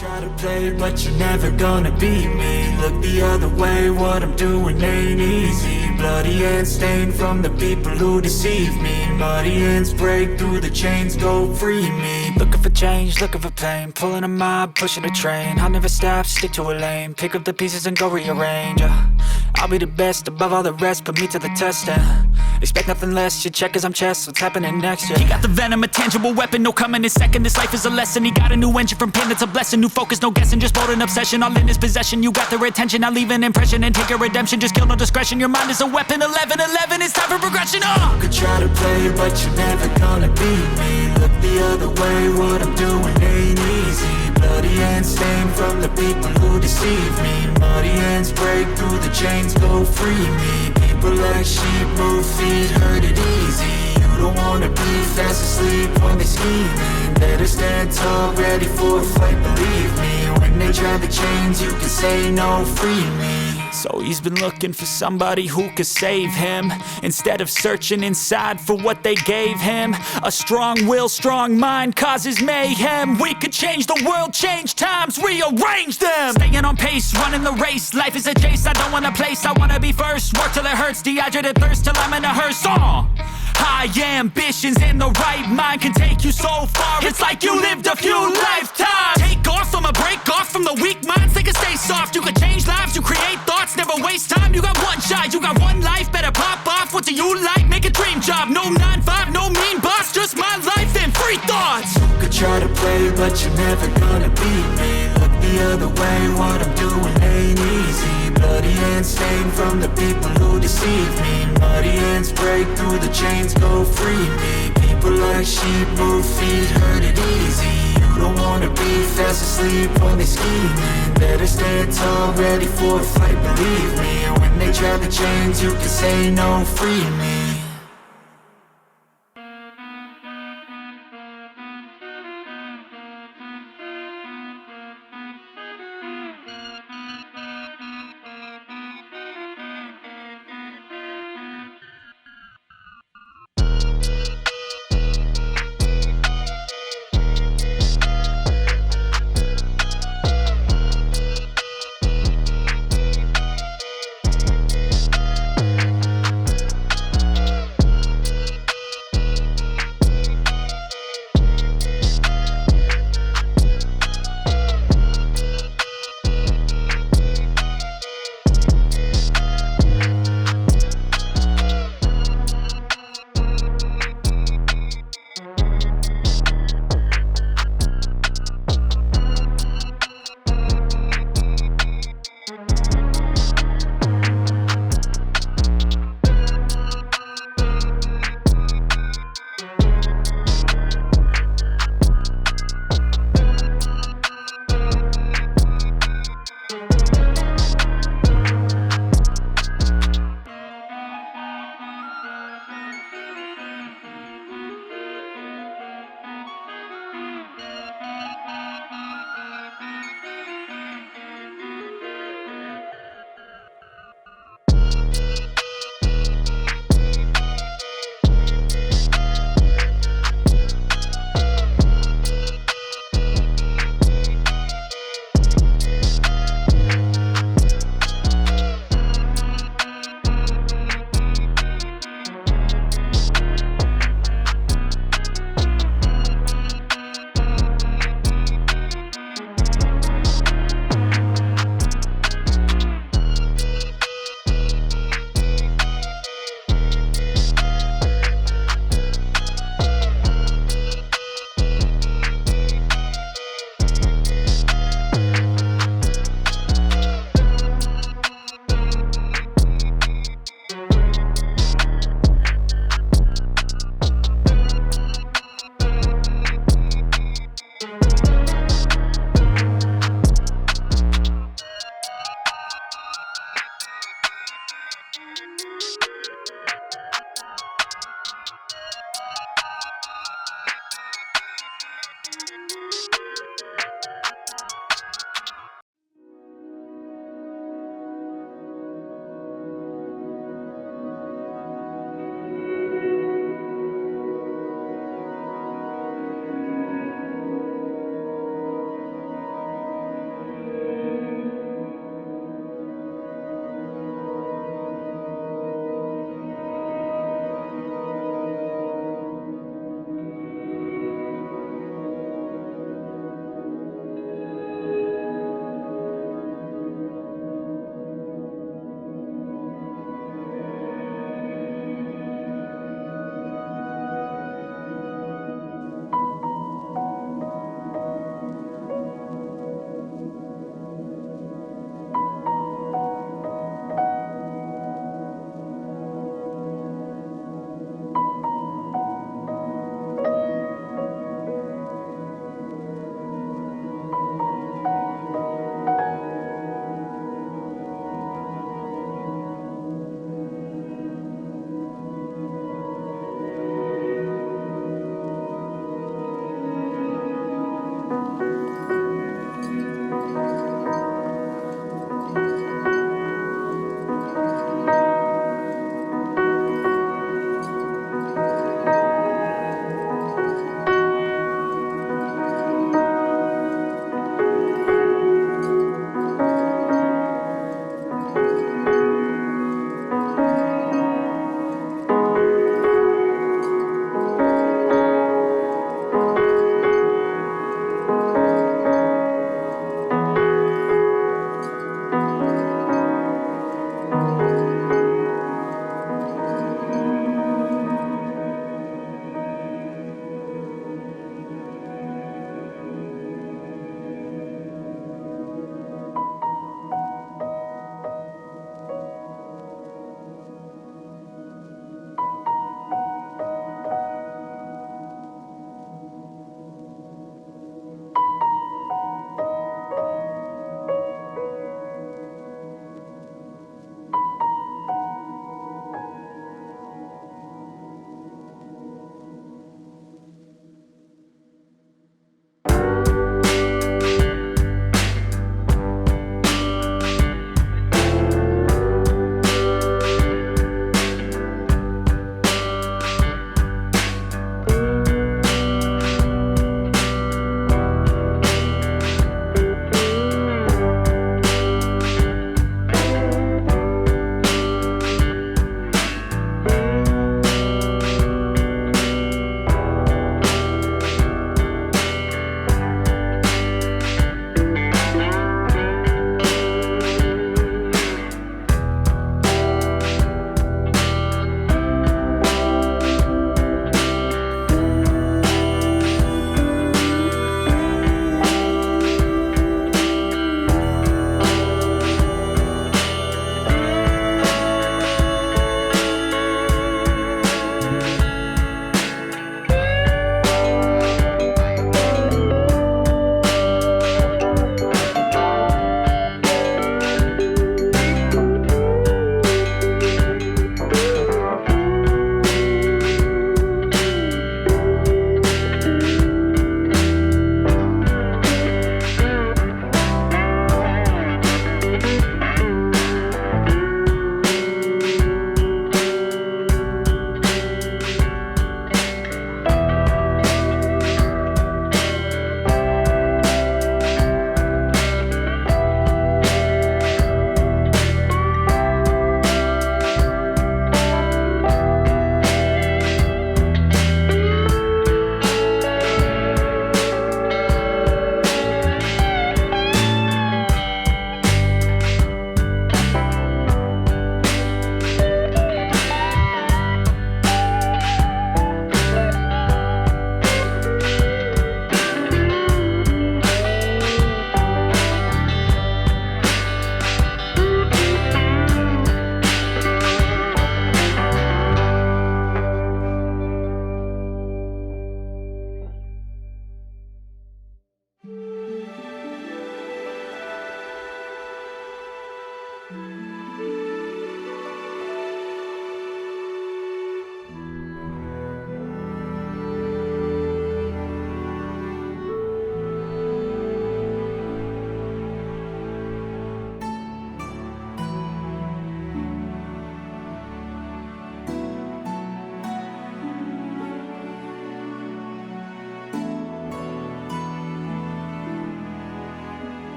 Try to play, but you're never gonna beat me. Look the other way, what I'm doing ain't easy. Bloody hands stained from the people who deceive me. Muddy hands break through the chains, go free me. Looking for change, looking for pain. Pulling a mob, pushing a train. I'll never stop, stick to a lane. Pick up the pieces and go rearrange. I'll be the best above all the rest, put me to the test and expect nothing less. You check as I'm chess, what's happening next? Yeah. He got the venom, a tangible weapon, no coming in second. This life is a lesson. He got a new engine from pain, it's a blessing. New focus, no guessing, just bold and obsession. All in his possession, you got their attention. I'll leave an impression and take a redemption. Just kill, no discretion. Your mind is a weapon. 11-11, it's time for progression. You could try to play, but you're never gonna beat me. Look the other way, what I'm doing ain't easy. Bloody hands stained from the people who deceive me. Muddy hands break through the chains, go free me. People like sheep move feet, hurt it easy. You don't wanna be fast asleep when they scheming. Better stand tall, ready for a fight, believe me. When they try the chains, you can say no, free me. So he's been looking for somebody who could save him, instead of searching inside for what they gave him. A strong will, strong mind causes mayhem. We could change the world, change times, rearrange them. Staying on pace, running the race. Life is a chase, I don't want a place, I wanna be first. Work till it hurts, dehydrated thirst till I'm in a hearse. High ambitions in the right mind can take you so far. It's like you lived a few lifetimes. Take off from a break off from the weak minds. They can stay soft. You can change lives, you create thoughts, never waste time. You got one shot, you got one life. Better pop off. What do you like? Make a dream job. No 9-5, no mean boss. Just my life and free thoughts. You could try to play, but you're never gonna beat me. Look the other way, what I'm doing ain't easy. Bloody hands stained from the people who deceive me. Muddy hands break through the chains, go free me. People like sheep move feet, hurt it easy. You don't wanna be fast asleep when they scheming. Better stand tall, ready for a fight, believe me. When they try the chains, you can say no, free me.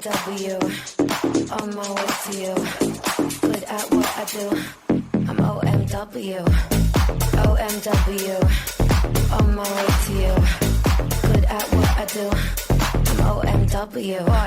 OMW, on my way to you. Good at what I do. I'm OMW, OMW, on my way to you. Good at what I do. I'm OMW. Watch